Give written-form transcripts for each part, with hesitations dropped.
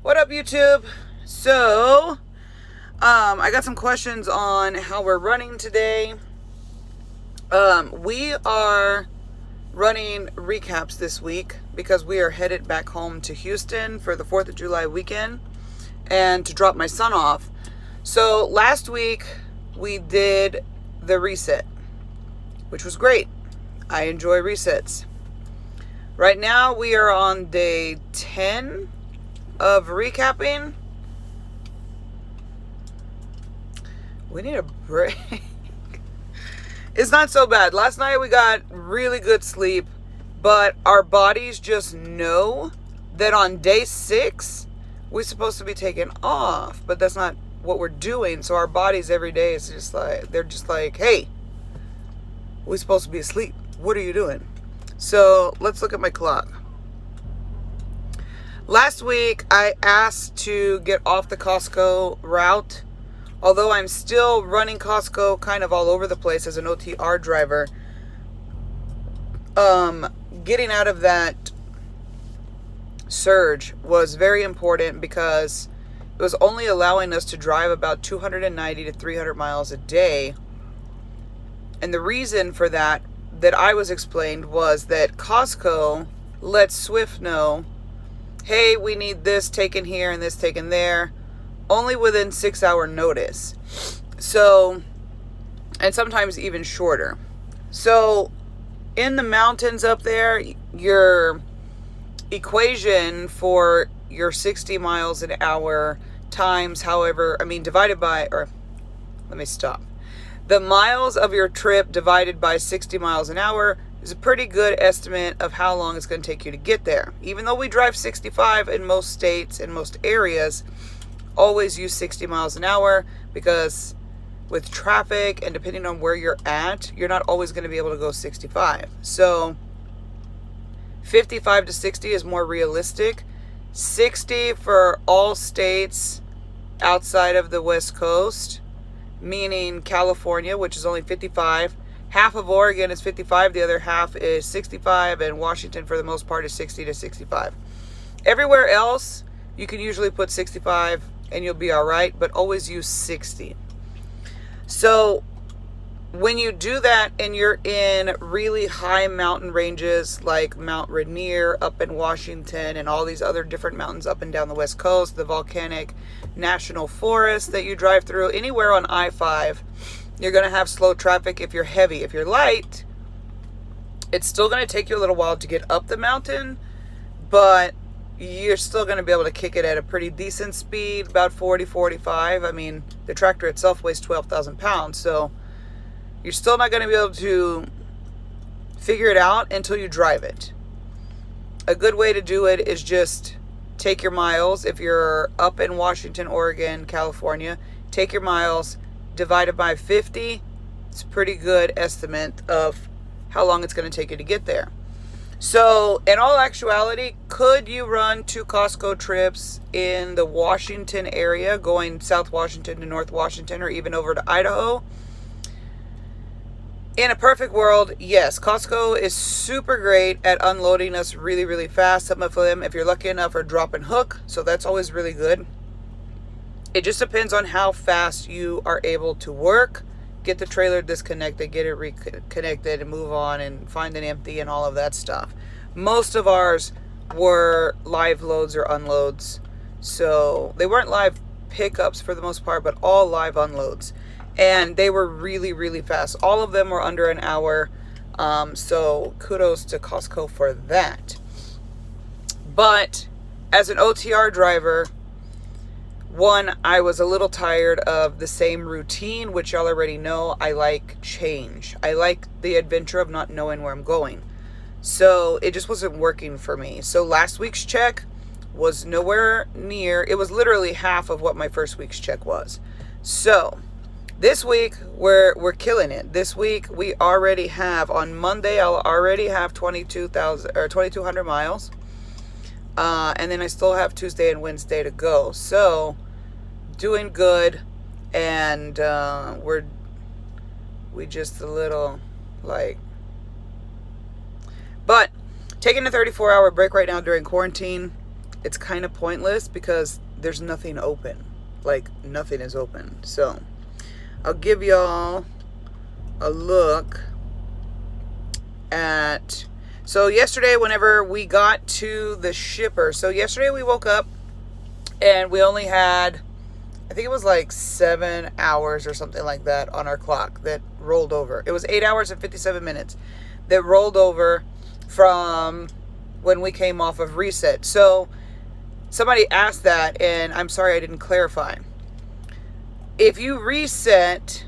What up, YouTube? So, I got some questions on how we're running today. We are running recaps this week because we are headed back home to Houston for the 4th of July weekend and to drop my son off. So, last week we did the reset, which was great. I enjoy resets. Right now we are on day 10 of recapping. We need a break. It's not so bad. Last night we got really good sleep, but our bodies just know that on day 6 we're supposed to be taking off, but that's not what we're doing. So our bodies every day is just like, they're just like, hey, we're supposed to be asleep. What are you doing? So let's look at my clock. Last week, I asked to get off the Costco route. Although I'm still running Costco kind of all over the place as an OTR driver, getting out of that surge was very important because it was only allowing us to drive about 290 to 300 miles a day. And the reason for that I was explained was that Costco lets Swift know, hey, we need this taken here and this taken there, only within 6-hour notice. So, and sometimes even shorter. So, in the mountains up there, your equation for your 60 miles an hour times divided by, or let me stop. The miles of your trip divided by 60 miles an hour is a pretty good estimate of how long it's going to take you to get there. Even though we drive 65 in most states, in most areas, always use 60 miles an hour because with traffic and depending on where you're at, you're not always going to be able to go 65. So 55 to 60 is more realistic. 60 for all states outside of the West Coast, meaning California, which is only 55. Half of Oregon is 55, the other half is 65, and Washington for the most part is 60 to 65. Everywhere else, you can usually put 65 and you'll be all right, but always use 60. So when you do that and you're in really high mountain ranges like Mount Rainier up in Washington and all these other different mountains up and down the West Coast, the volcanic national forest that you drive through, anywhere on I-5, you're going to have slow traffic if you're heavy. If you're light, it's still going to take you a little while to get up the mountain, but you're still going to be able to kick it at a pretty decent speed, about 40, 45. I mean, the tractor itself weighs 12,000 pounds, so you're still not going to be able to figure it out until you drive it. A good way to do it is just take your miles. If you're up in Washington, Oregon, California, take your miles, divide it by 50. It's a pretty good estimate of how long it's going to take you to get there. So, in all actuality, could you run 2 Costco trips in the Washington area, going South Washington to North Washington, or even over to Idaho? In a perfect world, yes. Costco is super great at unloading us really, really fast. Some of them, if you're lucky enough, are drop and hook, so that's always really good. It just depends on how fast you are able to work, get the trailer disconnected, get it reconnected, and move on and find an empty and all of that stuff. Most of ours were live loads or unloads. So they weren't live pickups for the most part, but all live unloads. And they were really, really fast. All of them were under an hour. So kudos to Costco for that. But as an OTR driver, one, I was a little tired of the same routine, which y'all already know. I like change. I like the adventure of not knowing where I'm going. So it just wasn't working for me. So last week's check was nowhere near. It was literally half of what my first week's check was. So this week we're killing it. This week we already have, on Monday I'll already have 2,200 miles. And then I still have Tuesday and Wednesday to go. So doing good, and we just a little like, but taking a 34-hour break right now during quarantine it's kind of pointless because there's nothing open. Like, nothing is open. So I'll give y'all a look at, so yesterday whenever we got to the shipper, so yesterday we woke up and we only had, I think it was like 7 hours or something like that on our clock that rolled over. It was 8 hours and 57 minutes that rolled over from when we came off of reset. So somebody asked that, and I'm sorry I didn't clarify. If you reset,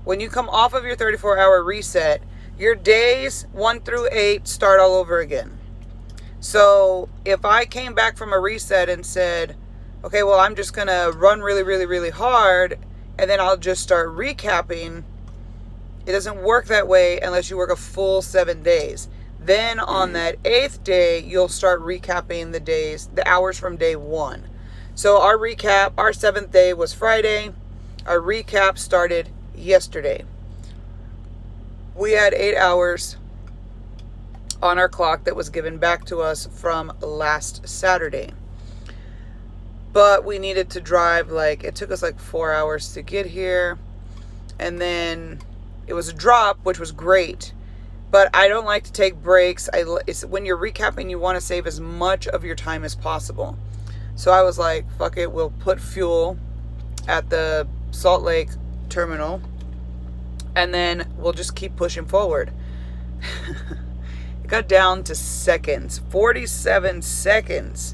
when you come off of your 34-hour reset, your days 1 through 8 start all over again. So if I came back from a reset and said, okay, well, I'm just going to run really, really, really hard, and then I'll just start recapping, it doesn't work that way unless you work a full 7 days. Then on that 8th day, you'll start recapping the days, the hours from day 1. So our recap, our 7th day was Friday. Our recap started yesterday. We had 8 hours on our clock that was given back to us from last Saturday. But we needed to drive, like, it took us like 4 hours to get here. And then it was a drop, which was great. But I don't like to take breaks. When you're recapping, you want to save as much of your time as possible. So I was like, fuck it, we'll put fuel at the Salt Lake terminal. And then we'll just keep pushing forward. It got down to seconds, 47 seconds.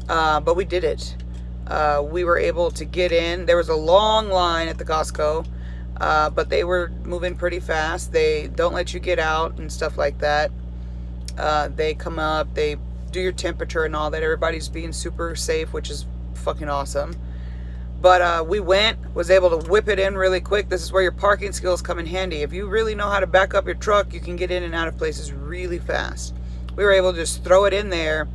But we did it. We were able to get in. There was a long line at the Costco, but they were moving pretty fast. They don't let you get out and stuff like that. They come up, they do your temperature and all that. Everybody's being super safe, which is fucking awesome. But we was able to whip it in really quick. This is where your parking skills come in handy. If you really know how to back up your truck, you can get in and out of places really fast. We were able to just throw it in there.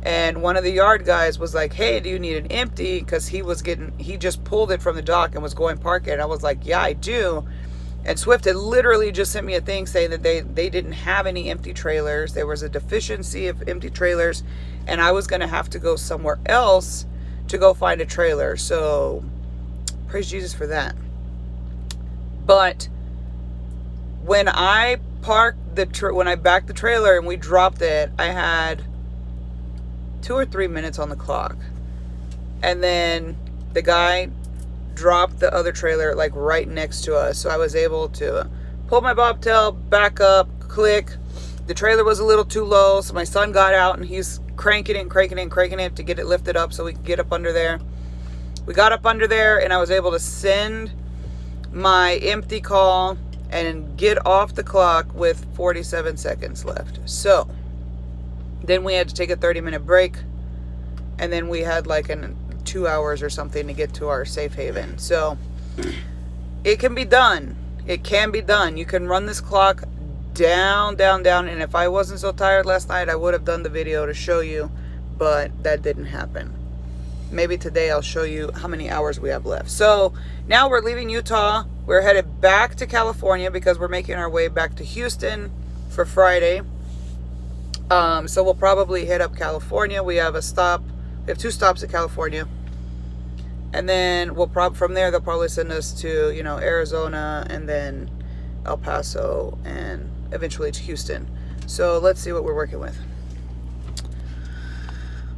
And one of the yard guys was like, hey, do you need an empty? Because he just pulled it from the dock and was going park it. And I was like, yeah, I do. And Swift had literally just sent me a thing saying that they didn't have any empty trailers. There was a deficiency of empty trailers. And I was going to have to go somewhere else to go find a trailer. So praise Jesus for that. But when I when I backed the trailer and we dropped it, I had 2 or 3 minutes on the clock. And then the guy dropped the other trailer like right next to us. So I was able to pull my bobtail, back up, click. The trailer was a little too low, so my son got out and he's cranking it to get it lifted up so we could get up under there. We got up under there and I was able to send my empty call and get off the clock with 47 seconds left. So then we had to take a 30-minute break, and then we had like 2 hours or something to get to our safe haven. So it can be done. It can be done. You can run this clock down, and if I wasn't so tired last night, I would have done the video to show you, but that didn't happen. Maybe today I'll show you how many hours we have left. So now we're leaving Utah. We're headed back to California because we're making our way back to Houston for Friday. So we'll probably hit up California. We have 2 stops at California. And then from there, they'll probably send us to, Arizona and then El Paso and eventually to Houston. So let's see what we're working with.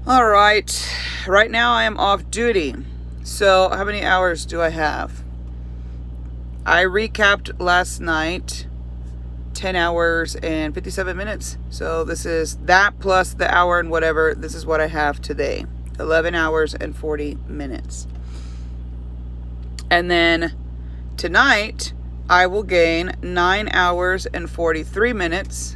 All right. Right now I am off duty. So how many hours do I have? I recapped last night 10 hours and 57 minutes. So this is that plus the hour and whatever. This is what I have today. 11 hours and 40 minutes. And then tonight I will gain 9 hours and 43 minutes.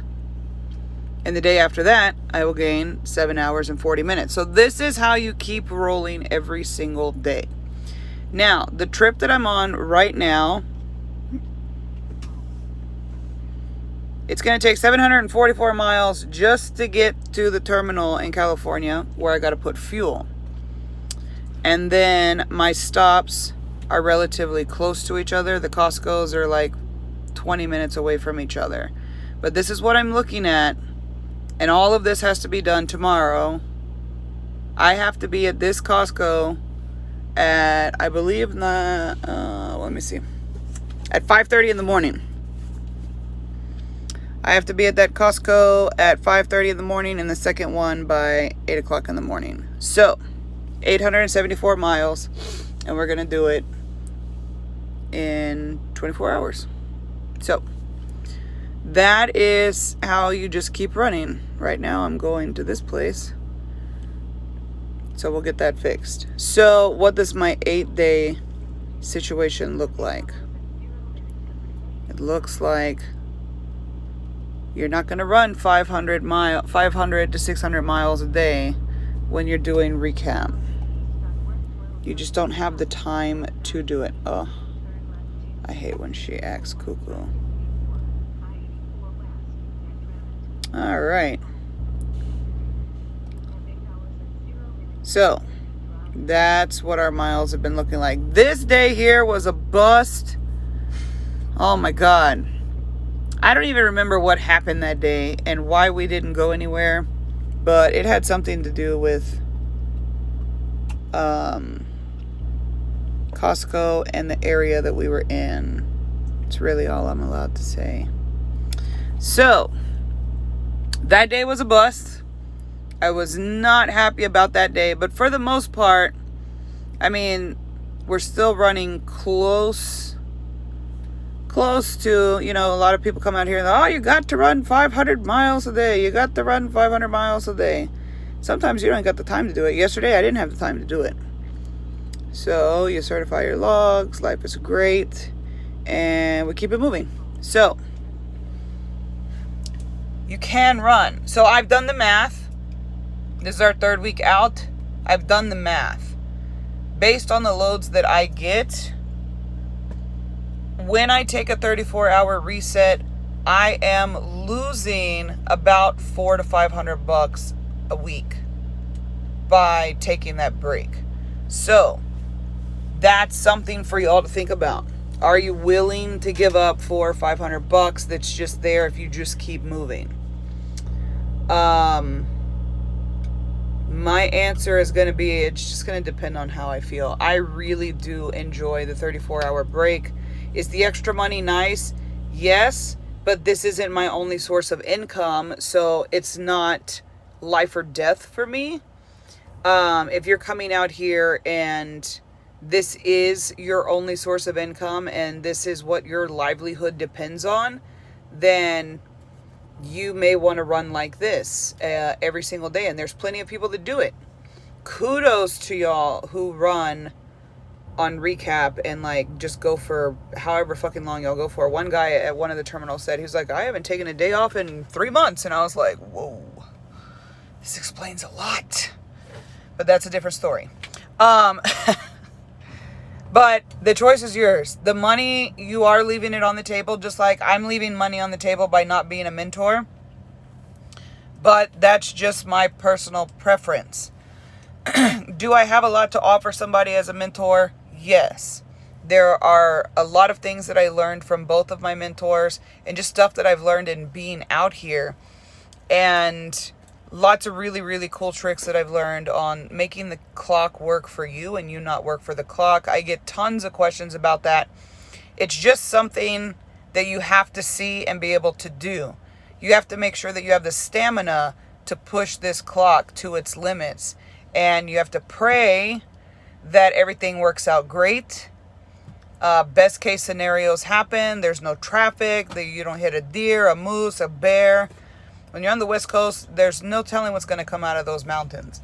And the day after that, I will gain 7 hours and 40 minutes. So this is how you keep rolling every single day. Now, the trip that I'm on right now, it's going to take 744 miles just to get to the terminal in California where I got to put fuel. And then my stops are relatively close to each other. The Costco's are like 20 minutes away from each other. But this is what I'm looking at. And all of this has to be done tomorrow I have to be at this Costco at, I believe, let me see, at 5:30 in the morning. I have to be at that Costco at 5:30 in the morning, and the second one by 8 o'clock in the morning. So, 874 miles, and we're going to do it in 24 hours. So, that is how you just keep running. Right now, I'm going to this place. So, we'll get that fixed. So, what does my 8-day situation look like? It looks like you're not going to run 500 to 600 miles a day when you're doing recap. You just don't have the time to do it. Oh, I hate when she acts cuckoo. All right. So, that's what our miles have been looking like. This day here was a bust. Oh my God. I don't even remember what happened that day and why we didn't go anywhere, but it had something to do with Costco and the area that we were in. It's really all I'm allowed to say. So, that day was a bust. I was not happy about that day, but for the most part, I mean, we're still running close to, a lot of people come out here and, oh, you got to run 500 miles a day. You got to run 500 miles a day. Sometimes you don't got the time to do it. Yesterday, I didn't have the time to do it. So, you certify your logs. Life is great. And we keep it moving. So, you can run. So, I've done the math. This is our 3rd week out. I've done the math. Based on the loads that I get, when I take a 34-hour reset, I am losing about $400 to $500 a week by taking that break. So, that's something for y'all to think about. Are you willing to give up $400 or $500 that's just there if you just keep moving? My answer is going to be, it's just going to depend on how I feel. I really do enjoy the 34-hour break. Is the extra money nice? Yes, but this isn't my only source of income, so it's not life or death for me. If you're coming out here and this is your only source of income and this is what your livelihood depends on, then you may want to run like this every single day, and there's plenty of people that do it. Kudos to y'all who run on recap and just go for however fucking long y'all go for. One guy at one of the terminals said, he was like, I haven't taken a day off in 3 months. And I was like, whoa, this explains a lot. But that's a different story. But the choice is yours. The money, you are leaving it on the table, just like I'm leaving money on the table by not being a mentor. But that's just my personal preference. Do I have a lot to offer somebody as a mentor? Yes. There are a lot of things that I learned from both of my mentors and just stuff that I've learned in being out here. And lots of really, really cool tricks that I've learned on making the clock work for you and you not work for the clock. I get tons of questions about that. It's just something that you have to see and be able to do. You have to make sure that you have the stamina to push this clock to its limits. And you have to pray that everything works out great. Best case scenarios happen. There's no traffic. That you don't hit a deer, a moose, a bear. When you're on the West Coast, there's no telling what's going to come out of those mountains.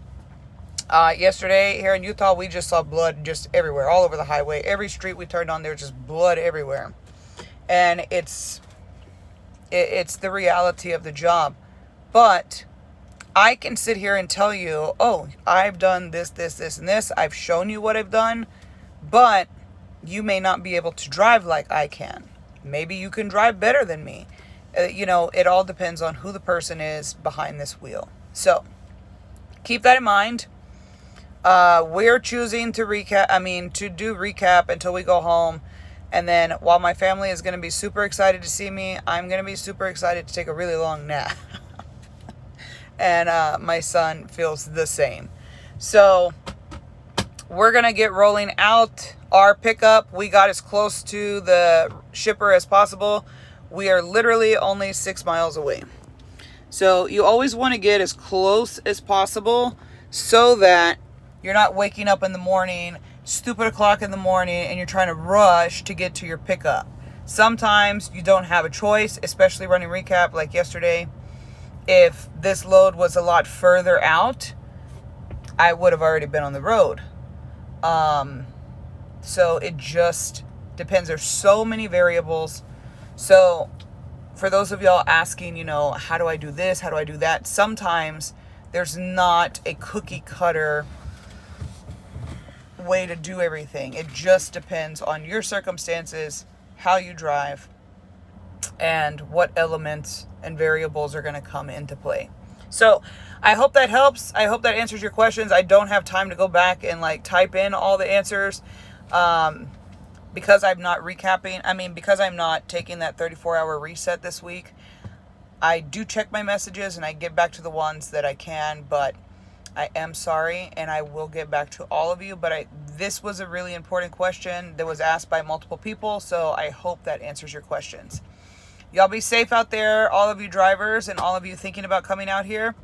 Yesterday, here in Utah, we just saw blood just everywhere, all over the highway. Every street we turned on, there's just blood everywhere. And it's the reality of the job. But I can sit here and tell you, oh, I've done this, and this. I've shown you what I've done, but you may not be able to drive like I can. Maybe you can drive better than me. It all depends on who the person is behind this wheel. So, keep that in mind. We're choosing to do recap until we go home. And then while my family is going to be super excited to see me, I'm going to be super excited to take a really long nap. And my son feels the same. So we're going to get rolling out our pickup. We got as close to the shipper as possible. We are literally only 6 miles away. So you always want to get as close as possible so that you're not waking up in the morning, stupid o'clock in the morning, and you're trying to rush to get to your pickup. Sometimes you don't have a choice, especially running recap like yesterday. If this load was a lot further out, I would have already been on the road. So it just depends. There's so many variables. So for those of y'all asking, how do I do this? How do I do that? Sometimes there's not a cookie cutter way to do everything. It just depends on your circumstances, how you drive, and what elements and variables are going to come into play. So I hope that helps. I hope that answers your questions. I don't have time to go back and type in all the answers because I'm not recapping. Because I'm not taking that 34-hour reset this week. I do check my messages and I get back to the ones that I can, but I am sorry, and I will get back to all of you. But this was a really important question that was asked by multiple people, so I hope that answers your questions. Y'all be safe out there, all of you drivers and all of you thinking about coming out here.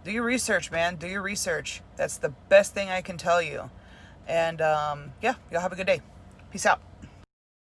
Do your research, man. Do your research. That's the best thing I can tell you. And, y'all have a good day. Peace out.